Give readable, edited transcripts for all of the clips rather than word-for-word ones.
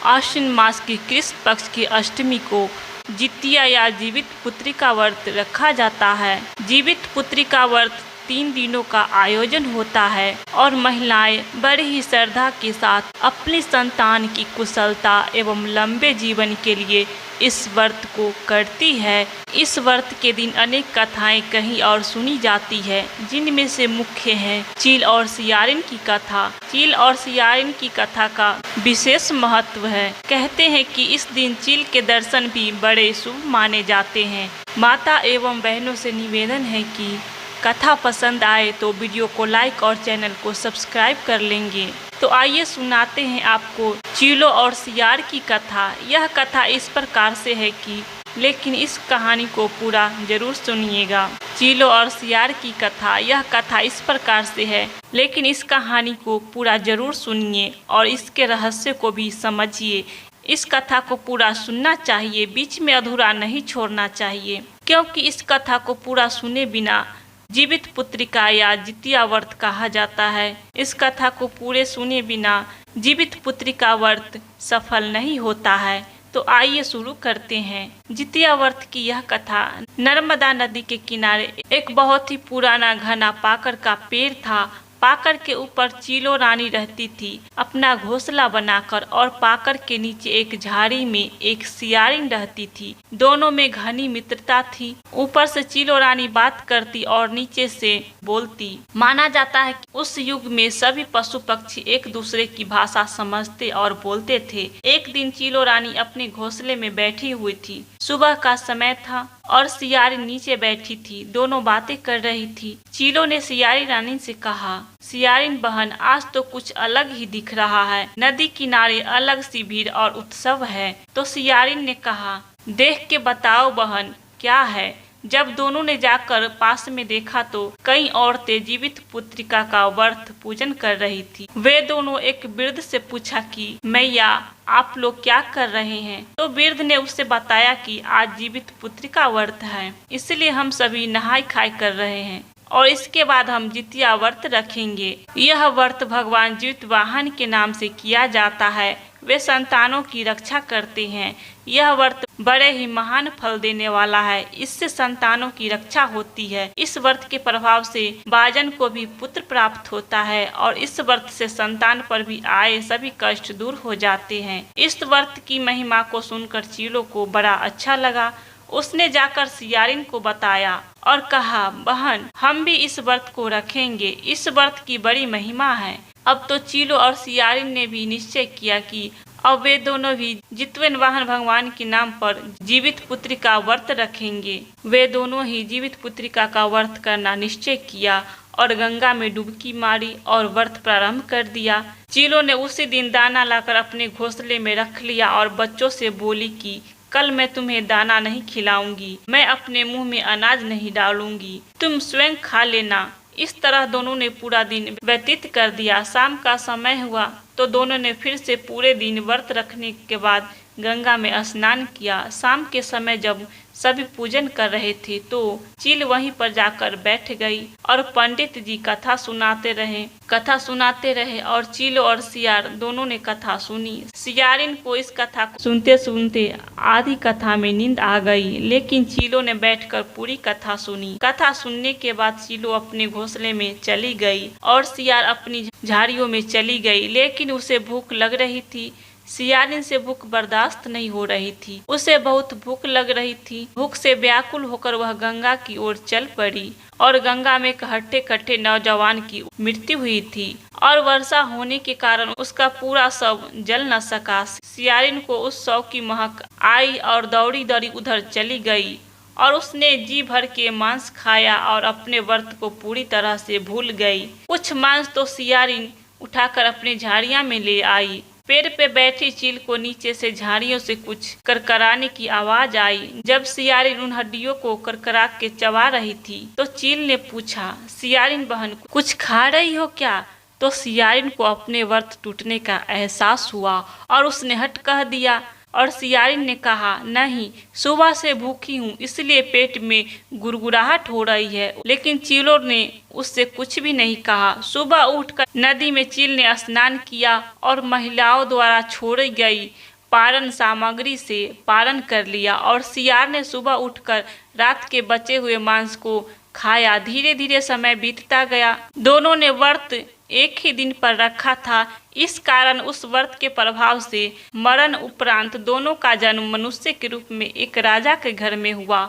आश्विन मास की कृष्ण पक्ष की अष्टमी को जितिया या जीवित पुत्री का व्रत रखा जाता है। जीवित पुत्री का व्रत 3 दिनों का आयोजन होता है और महिलाएं बड़ी ही श्रद्धा के साथ अपनी संतान की कुशलता एवं लंबे जीवन के लिए इस व्रत को करती है। इस व्रत के दिन अनेक कथाएं कहीं और सुनी जाती है, जिनमें से मुख्य है चील और सियारिन की कथा। चील और सियारिन की कथा का विशेष महत्व है। कहते हैं कि इस दिन चील के दर्शन भी बड़े शुभ माने जाते हैं। माता एवं बहनों से निवेदन है कि कथा पसंद आए तो वीडियो को लाइक और चैनल को सब्सक्राइब कर लेंगे। तो आइए सुनाते हैं आपको चीलों और सियार की कथा। यह कथा इस प्रकार से है कि लेकिन इस कहानी को पूरा जरूर सुनिएगा। चीलों और सियार की कथा, यह कथा इस प्रकार से है, लेकिन इस कहानी को पूरा जरूर सुनिए और इसके रहस्य को भी समझिए। इस कथा को पूरा सुनना चाहिए, बीच में अधूरा नहीं छोड़ना चाहिए, क्योंकि इस कथा को पूरा सुने बिना जीवित पुत्रिका या जितिया व्रत कहा जाता है। इस कथा को पूरे सुने बिना जीवित पुत्रिका व्रत सफल नहीं होता है। तो आइए शुरू करते हैं। जितिया व्रत की यह कथा नर्मदा नदी के किनारे एक बहुत ही पुराना घना पाकर का पेड़ था। पाकर के ऊपर चीलो रानी रहती थी अपना घोंसला बनाकर, और पाकर के नीचे एक झाड़ी में एक सियारिन रहती थी। दोनों में घनी मित्रता थी। ऊपर से चीलो रानी बात करती और नीचे से बोलती। माना जाता है कि उस युग में सभी पशु पक्षी एक दूसरे की भाषा समझते और बोलते थे। एक दिन चीलो रानी अपने घोंसले में बैठी हुई थी। सुबह का समय था और सियारिन नीचे बैठी थी। दोनों बातें कर रही थी। चीलो ने सियारी रानी से कहा, सियारिन बहन, आज तो कुछ अलग ही दिख रहा है। नदी किनारे अलग सी भीड़ और उत्सव है। तो सियारिन ने कहा, देख के बताओ बहन, क्या है? जब दोनों ने जाकर पास में देखा तो कई औरतें जीवित पुत्रिका का व्रत पूजन कर रही थी। वे दोनों एक वृद्ध से पूछा कि मैया, आप लोग क्या कर रहे हैं? तो वृद्ध ने उससे बताया कि आज जीवित पुत्रिका व्रत है, इसलिए हम सभी नहाई खाई कर रहे हैं और इसके बाद हम जितिया व्रत रखेंगे। यह व्रत भगवान जीवित वाहन के नाम से किया जाता है। वे संतानों की रक्षा करते हैं। यह व्रत बड़े ही महान फल देने वाला है। इससे संतानों की रक्षा होती है। इस व्रत के प्रभाव से बाजन को भी पुत्र प्राप्त होता है और इस व्रत से संतान पर भी आए सभी कष्ट दूर हो जाते हैं। इस व्रत की महिमा को सुनकर चीलो को बड़ा अच्छा लगा। उसने जाकर सियारिन को बताया और कहा, बहन, हम भी इस व्रत को रखेंगे। इस व्रत की बड़ी महिमा है। अब तो चीलो और सियारिन ने भी निश्चय किया कि अब वे दोनों भी जितवन वाहन भगवान के नाम पर जीवित पुत्रिका व्रत रखेंगे। वे दोनों ही जीवित पुत्रिका का व्रत करना निश्चय किया और गंगा में डुबकी मारी और व्रत प्रारंभ कर दिया। चीलो ने उसी दिन दाना लाकर अपने घोंसले में रख लिया और बच्चों से बोली कि कल मैं तुम्हें दाना नहीं खिलाऊंगी, मैं अपने मुंह में अनाज नहीं डालूंगी, तुम स्वयं खा लेना। इस तरह दोनों ने पूरा दिन व्यतीत कर दिया। शाम का समय हुआ तो दोनों ने फिर से पूरे दिन व्रत रखने के बाद गंगा में स्नान किया। शाम के समय जब सभी पूजन कर रहे थे तो चील वहीं पर जाकर बैठ गई और पंडित जी कथा सुनाते रहे और चीलो और सियार दोनों ने कथा सुनी। सियारिन को इस कथा को सुनते सुनते आधी कथा में नींद आ गई, लेकिन चीलो ने बैठकर पूरी कथा सुनी। कथा सुनने के बाद चीलो अपने घोंसले में चली गई और सियार अपनी झाड़ियों में चली गई, लेकिन उसे भूख लग रही थी। सियारिन से भूख बर्दाश्त नहीं हो रही थी। उसे बहुत भूख लग रही थी। भूख से व्याकुल होकर वह गंगा की ओर चल पड़ी और गंगा में एक हट्टे कट्टे नौजवान की मृत्यु हुई थी और वर्षा होने के कारण उसका पूरा शव जल न सका। सियारिन को उस शव की महक आई और दौड़ी दौड़ी उधर चली गई और उसने जी भर के मांस खाया और अपने व्रत को पूरी तरह से भूल गई। कुछ मांस तो सियारिन उठाकर अपनी झाड़ियां में ले आई। पेड़ पे बैठी चील को नीचे से झाड़ियों से कुछ करकराने की आवाज आई। जब सियारिन उन हड्डियों को करकरा के चबा रही थी तो चील ने पूछा, सियारिन बहन, कुछ खा रही हो क्या? तो सियारिन को अपने व्रत टूटने का एहसास हुआ और उसने हट कह दिया और सियारिन ने कहा, नहीं, सुबह से भूखी हूँ इसलिए पेट में गुड़गुड़ाहट हो रही है। लेकिन चीलों ने उससे कुछ भी नहीं कहा। सुबह उठकर नदी में चील ने स्नान किया और महिलाओं द्वारा छोड़ी गई पारण सामग्री से पारण कर लिया और सियार ने सुबह उठकर रात के बचे हुए मांस को खाया। धीरे धीरे समय बीतता गया। दोनों ने व्रत एक ही दिन पर रखा था। इस कारण उस व्रत के प्रभाव से मरण उपरांत दोनों का जन्म मनुष्य के रूप में एक राजा के घर में हुआ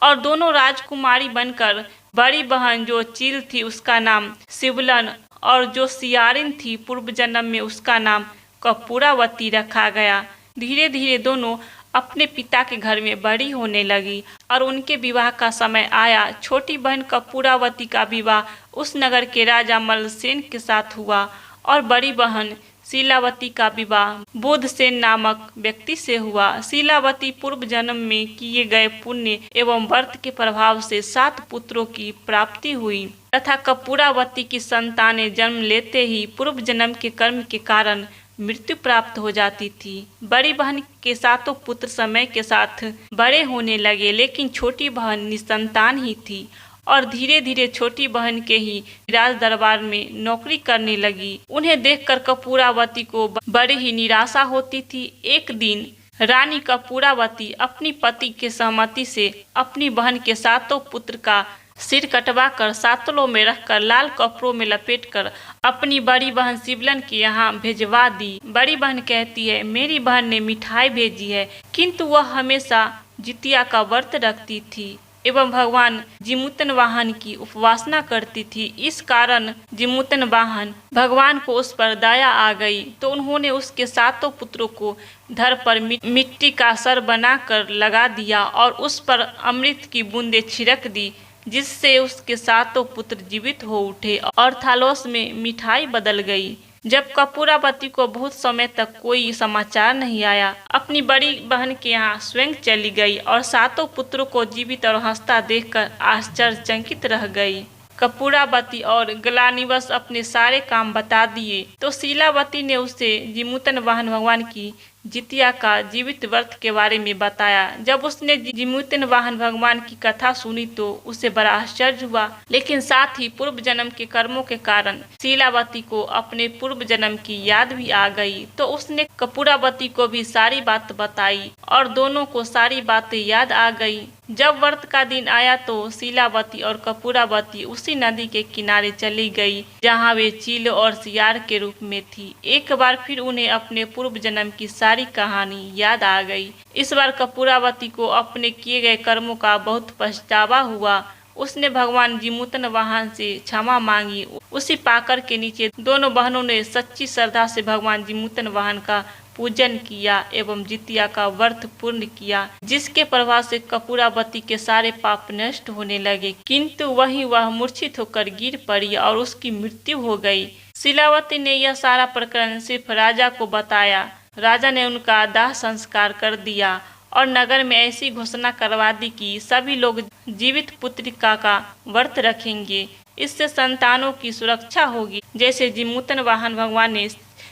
और दोनों राजकुमारी बनकर बड़ी बहन जो चील थी उसका नाम शिवलन और जो सियारिन थी पूर्व जन्म में उसका नाम कपूरावती रखा गया। धीरे धीरे दोनों अपने पिता के घर में बड़ी होने लगी और उनके विवाह का समय आया। छोटी बहन कपूरावती का विवाह उस नगर के राजा मलसेन के साथ हुआ और बड़ी बहन शीलावती का विवाह बुधसेन नामक व्यक्ति से हुआ। शीलावती पूर्व जन्म में किए गए पुण्य एवं व्रत के प्रभाव से 7 पुत्रों की प्राप्ति हुई तथा कपूरावती की संतानें जन्म लेते ही पूर्व जन्म के कर्म के कारण मृत्यु प्राप्त हो जाती थी। बड़ी बहन के 7 पुत्र समय के साथ बड़े होने लगे, लेकिन छोटी बहन निसंतान ही थी और धीरे धीरे छोटी बहन के ही राज दरबार में नौकरी करने लगी। उन्हें देखकर कपूरावती को बड़ी ही निराशा होती थी। एक दिन रानी कपूरावती अपनी पति के सहमति से अपनी बहन के 7 पुत्र का सिर कटवा कर सातलों में रखकर लाल कपड़ों में लपेटकर अपनी बड़ी बहन शिवलन के यहाँ भेजवा दी। बड़ी बहन कहती है, मेरी बहन ने मिठाई भेजी है, किंतु वह हमेशा जितिया का व्रत रखती थी एवं भगवान जिमूतन वाहन की उपासना करती थी। इस कारण जिमूतन वाहन भगवान को उस पर दया आ गई तो उन्होंने उसके 7 पुत्रों को धड़ पर मिट्टी का सर बनाकर लगा दिया और उस पर अमृत की बूंदें छिड़क दी, जिससे उसके 7 पुत्र जीवित हो उठे और थालोस में मिठाई बदल गई। जब कपूरावती को बहुत समय तक कोई समाचार नहीं आया, अपनी बड़ी बहन के यहाँ स्वयं चली गई और 7 पुत्रों को जीवित और हंसता देखकर आश्चर्यचकित रह गई। कपूरावती और ग्लानिवश अपने सारे काम बता दिए तो शीलावती ने उसे जिमूतन वाहन भगवान की जितिया का जीवित व्रत के बारे में बताया। जब उसने जिमूतन वाहन भगवान की कथा सुनी तो उसे बड़ा आश्चर्य हुआ, लेकिन साथ ही पूर्व जन्म के कर्मों के कारण शीलावती को अपने पूर्व जन्म की याद भी आ गई। तो उसने कपूरावती को भी सारी बात बताई और दोनों को सारी बातें याद आ गई। जब व्रत का दिन आया तो शीलावती और कपूरावती उसी नदी के किनारे चली गई जहाँ वे चील और सियार के रूप में थी। एक बार फिर उन्हें अपने पूर्व जन्म की सारी कहानी याद आ गई। इस बार कपूरावती को अपने किए गए कर्मों का बहुत पछतावा हुआ। उसने भगवान जिमूतन वाहन से क्षमा मांगी। उसी पाकर के नीचे दोनों बहनों ने सच्ची श्रद्धा से भगवान जिमूतन वाहन का पूजन किया एवं जितिया का व्रत पूर्ण किया, जिसके प्रभाव से कपूरावती के सारे पाप नष्ट होने लगे, किंतु वहीं वह मूर्छित होकर गिर पड़ी और उसकी मृत्यु हो गई। शीलावती ने यह सारा प्रकरण सिर्फ राजा को बताया। राजा ने उनका दाह संस्कार कर दिया और नगर में ऐसी घोषणा करवा दी कि सभी लोग जीवित पुत्रिका का व्रत रखेंगे। इससे संतानों की सुरक्षा होगी। जैसे जिमूतन वाहन भगवान ने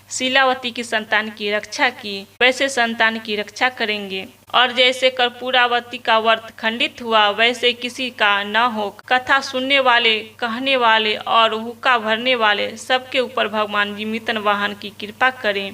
शीलावती की संतान की रक्षा की, वैसे संतान की रक्षा करेंगे। और जैसे कपूरावती का व्रत खंडित हुआ, वैसे किसी का न हो। कथा सुनने वाले, कहने वाले और हुक्का भरने वाले सबके ऊपर भगवान जिमूतन वाहन की कृपा करें।